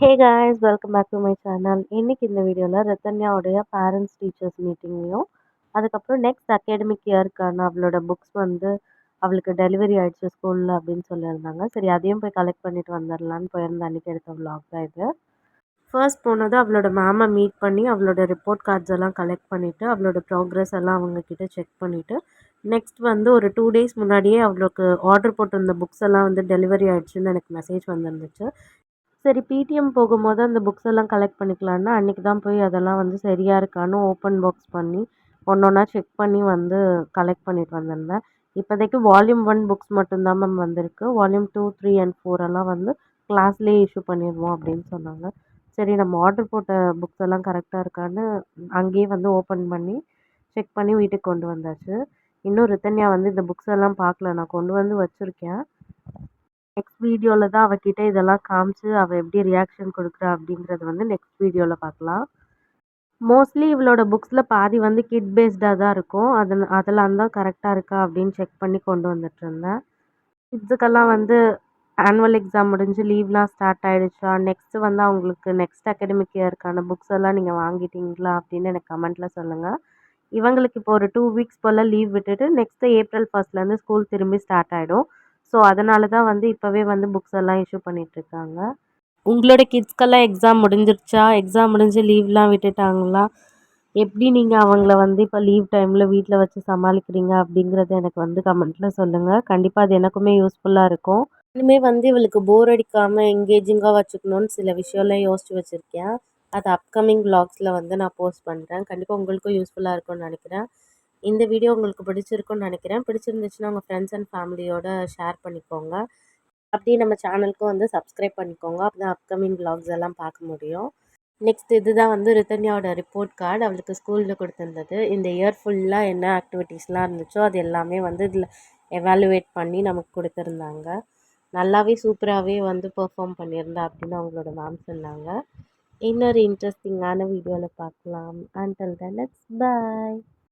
Hey guys welcome back to my channel. இன்னைக்கு இந்த வீடியோவில் ரத்தன்யாவுடைய பேரண்ட்ஸ் டீச்சர்ஸ் மீட்டிங்லையும் அதுக்கப்புறம் நெக்ஸ்ட் அகாடமிக் இயர்க்கான அவளோட புக்ஸ் வந்து அவளுக்கு டெலிவரி ஆயிடுச்சு ஸ்கூலில் அப்படின்னு சொல்லியிருந்தாங்க. சரி அதையும் போய் கலெக்ட் பண்ணிட்டு வந்துடலான்னு போயிருந்த அன்றைக்கி எடுத்த vlog தான் இது. ஃபர்ஸ்ட் போனது அவளோட மேமை மீட் பண்ணி அவளோட ரிப்போர்ட் கார்ட்ஸ் எல்லாம் கலெக்ட் பண்ணிவிட்டு அவளோட ப்ராக்ரஸ் எல்லாம் அவங்கக்கிட்ட செக் பண்ணிவிட்டு நெக்ஸ்ட் வந்து ஒரு 2 டேஸ் முன்னாடியே அவளுக்கு ஆர்டர் போட்டிருந்த புக்ஸ் எல்லாம் வந்து டெலிவரி ஆயிடுச்சுன்னு எனக்கு மெசேஜ் வந்துருந்துச்சு. சரி பிடிஎம் போகும்போது அந்த புக்ஸ் எல்லாம் கலெக்ட் பண்ணிக்கலான்னு அன்றைக்கி தான் போய் அதெல்லாம் வந்து சரியாக இருக்கான்னு ஓப்பன் பாக்ஸ் பண்ணி ஒன்றா செக் பண்ணி வந்து கலெக்ட் பண்ணிட்டு வந்திருந்தேன். இப்போதைக்கு வால்யூம் 1 புக்ஸ் மட்டும்தான் மேம் வந்திருக்கு. வால்யூம் 2, 3 அண்ட் 4 எல்லாம் வந்து கிளாஸ்லேயே இஷ்யூ பண்ணிடுவோம் அப்படின்னு சொன்னாங்க. சரி நம்ம ஆர்டர் போட்ட புக்ஸ் எல்லாம் கரெக்டாக இருக்கான்னு அங்கேயே வந்து ஓப்பன் பண்ணி செக் பண்ணி வீட்டுக்கு கொண்டு வந்தாச்சு. இன்னும் ரித்தன்யா வந்து இந்த புக்ஸ் எல்லாம் பார்க்கல. நான் கொண்டு வந்து வச்சுருக்கேன். நெக்ஸ்ட் வீடியோவில் தான் அவகிட்ட இதெல்லாம் காமிச்சு அவள் எப்படி ரியாக்ஷன் கொடுக்குறா அப்படிங்கிறது வந்து நெக்ஸ்ட் வீடியோவில் பார்க்கலாம். மோஸ்ட்லி இவளோட புக்ஸில் பாதி வந்து கிட் பேஸ்டாக தான் இருக்கும். அதெல்லாம் தான் கரெக்டாக இருக்கா அப்படின்னு செக் பண்ணி கொண்டு வந்துட்டு இருந்தேன். கிட்ஸுக்கெல்லாம் வந்து ஆனுவல் எக்ஸாம் முடிஞ்சு லீவ்லாம் ஸ்டார்ட் ஆகிடுச்சா, நெக்ஸ்ட்டு வந்து அவங்களுக்கு நெக்ஸ்ட் அகாடமிக் இயர்க்கான புக்ஸ் எல்லாம் நீங்கள் வாங்கிட்டீங்களா அப்படின்னு எனக்கு கமெண்ட்டில் சொல்லுங்கள். இவங்களுக்கு இப்போ ஒரு 2 வீக்ஸ் போல் லீவ் விட்டுட்டு நெக்ஸ்ட்டு ஏப்ரல் 1 ஸ்கூல் திரும்பி ஸ்டார்ட் ஆகிடும். ஸோ அதனால தான் வந்து இப்போவே வந்து புக்ஸ் எல்லாம் இஷ்யூ பண்ணிகிட்ருக்காங்க. உங்களோட கிட்ஸ்க்கெல்லாம் எக்ஸாம் முடிஞ்சிருச்சா? எக்ஸாம் முடிஞ்சு லீவ்லாம் விட்டுட்டாங்களா? எப்படி நீங்கள் அவங்கள வந்து இப்போ லீவ் டைமில் வீட்டில் வச்சு சமாளிக்கிறீங்க அப்படிங்கிறத எனக்கு வந்து கமெண்ட்டில் சொல்லுங்கள். கண்டிப்பாக அது எனக்குமே யூஸ்ஃபுல்லாக இருக்கும். இனிமேல் வந்து இவளுக்கு போர் அடிக்காமல் எங்கேஜிங்காக வச்சுக்கணுன்னு சில விஷயம்லாம் யோசித்து வச்சுருக்கேன். அது அப்கமிங் vlogsல வந்து நான் போஸ்ட் பண்ணுறேன். கண்டிப்பாக உங்களுக்கும் யூஸ்ஃபுல்லாக இருக்கும்னு நினைக்கிறேன். இந்த வீடியோ உங்களுக்கு பிடிச்சிருக்குன்னு நினைக்கிறேன். பிடிச்சிருந்துச்சுன்னா உங்கள் ஃப்ரெண்ட்ஸ் அண்ட் ஃபேமிலியோட ஷேர் பண்ணிக்கோங்க. அப்படியே நம்ம சேனலுக்கும் வந்து சப்ஸ்கிரைப் பண்ணிக்கோங்க. அப்போ தான் அப்கமிங் vlogs எல்லாம் பார்க்க முடியும். நெக்ஸ்ட் இதுதான் வந்து ரித்தன்யாவோட ரிப்போர்ட் கார்டு. அவளுக்கு ஸ்கூலில் கொடுத்துருந்தது. இந்த இயர் ஃபுல்லாக என்ன ஆக்டிவிட்டீஸ்லாம் இருந்துச்சோ அது எல்லாமே வந்து இதில் எவாலுவேட் பண்ணி நமக்கு கொடுத்துருந்தாங்க. நல்லாவே சூப்பராகவே வந்து பெர்ஃபார்ம் பண்ணியிருந்தா அப்படின்னு அவங்களோட மேம் சொன்னாங்க. இன்னொரு இன்ட்ரெஸ்டிங்கான வீடியோவில் பார்க்கலாம். Until then it's by.